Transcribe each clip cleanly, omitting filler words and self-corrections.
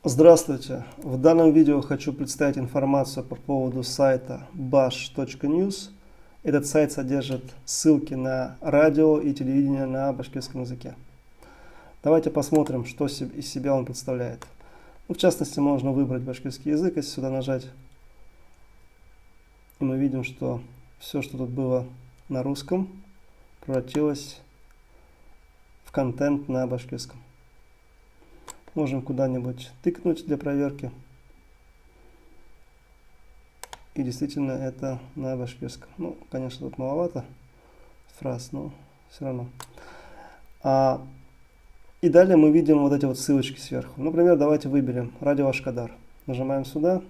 Здравствуйте! В данном видео хочу представить информацию по поводу сайта bash.news. Этот сайт содержит ссылки на радио и телевидение на башкирском языке. Давайте посмотрим, что из себя он представляет. В частности, можно выбрать башкирский язык, если сюда нажать. И мы видим, что все, что тут было на русском, превратилось в контент на башкирском. Можем куда-нибудь тыкнуть для проверки. И действительно это на башкирском. Ну, конечно, тут маловато фраз, но все равно. И далее мы видим вот эти вот ссылочки сверху. Например, давайте выберем радио Ашкадар. Нажимаем сюда.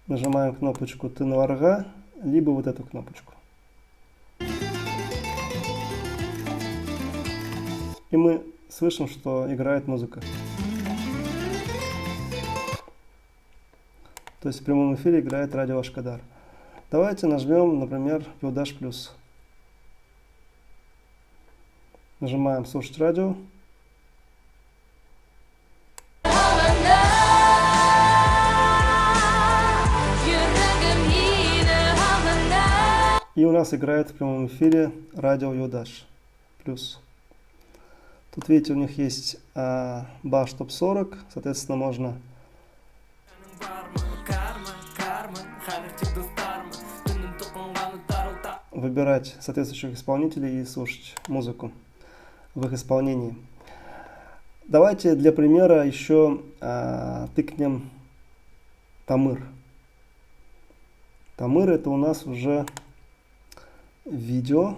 Нажимаем кнопочку Тынварга, либо вот эту кнопочку. И мы слышим, что играет музыка. То есть в прямом эфире играет радио Ашкадар. Давайте нажмем, например, Юдаш плюс. Нажимаем слушать радио. И у нас играет в прямом эфире радио Юдаш плюс. Тут, видите, у них есть Bash Top 40, соответственно, можно выбирать соответствующих исполнителей и слушать музыку в их исполнении. Давайте для примера еще тыкнем Тамыр. Тамыр — это у нас уже видео.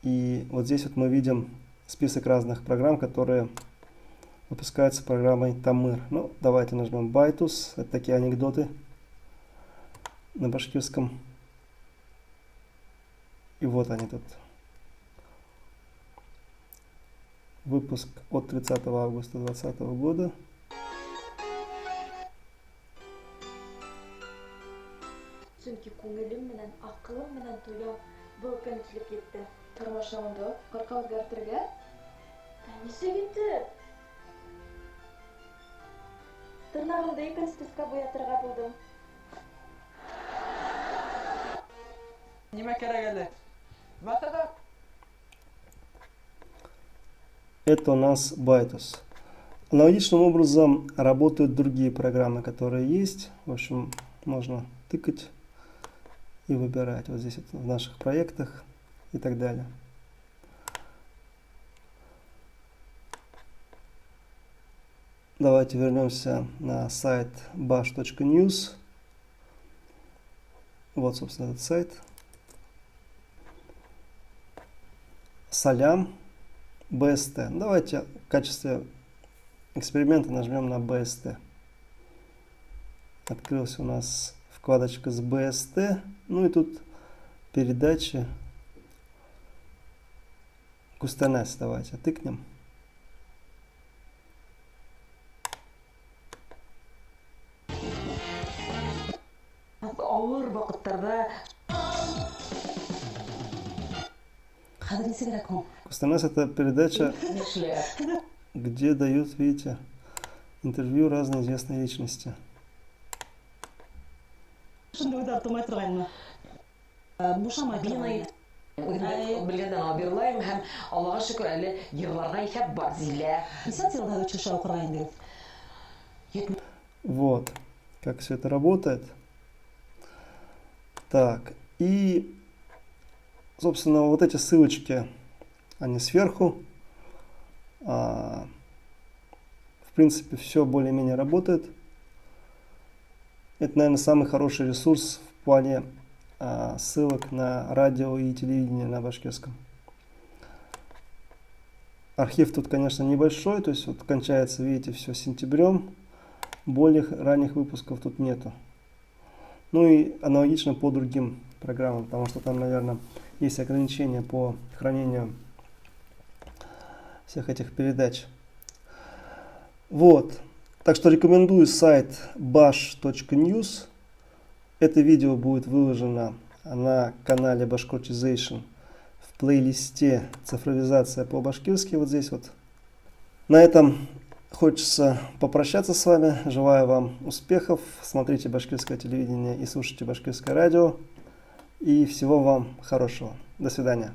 И вот здесь вот мы видим список разных программ, которые выпускаются программой Тамыр. Ну, давайте нажмем Байтус. Это такие анекдоты на башкирском. И вот они тут. Выпуск от 30 августа 2020 года. Тормошыңды қырқа өзгәртірге? Неше кетті? Тырнағымды екінші түске боятырға болдым. Неме керек әлі? Матада? Это у нас Байтус. Аналогичным образом работают другие программы, которые есть. В общем, можно тыкать и выбирать вот здесь вот в наших проектах и так далее. Давайте вернемся на сайт bash.news. Вот, собственно, этот сайт. Салям, BST. Давайте в качестве эксперимента нажмем на BST. Открылась у нас вкладочка с BST. Ну и тут передачи. Кустанес, давайте тыкнем. Кустанес — это передача, где дают, видите, интервью разные известные личности. Bilgədən abirlayım, həm Allaha şükür əli yığlarına ikəb бар зилә. Вот, как все это работает. Так, и, собственно, вот эти ссылочки, они сверху. В принципе, все более-менее работает. Это, наверное, самый хороший ресурс в плане ссылок на радио и телевидение на башкирском. Архив тут, конечно, небольшой, то есть вот кончается, видите, все сентябрем. Более ранних выпусков тут нету. Ну и аналогично по другим программам, потому что там, наверное, есть ограничения по хранению всех этих передач. Вот. Так что рекомендую сайт bash.news. Это видео будет выложено на канале Bashkortization в плейлисте «Цифровизация по-башкирски». Вот здесь вот. На этом хочется попрощаться с вами. Желаю вам успехов. Смотрите башкирское телевидение и слушайте башкирское радио. И всего вам хорошего. До свидания.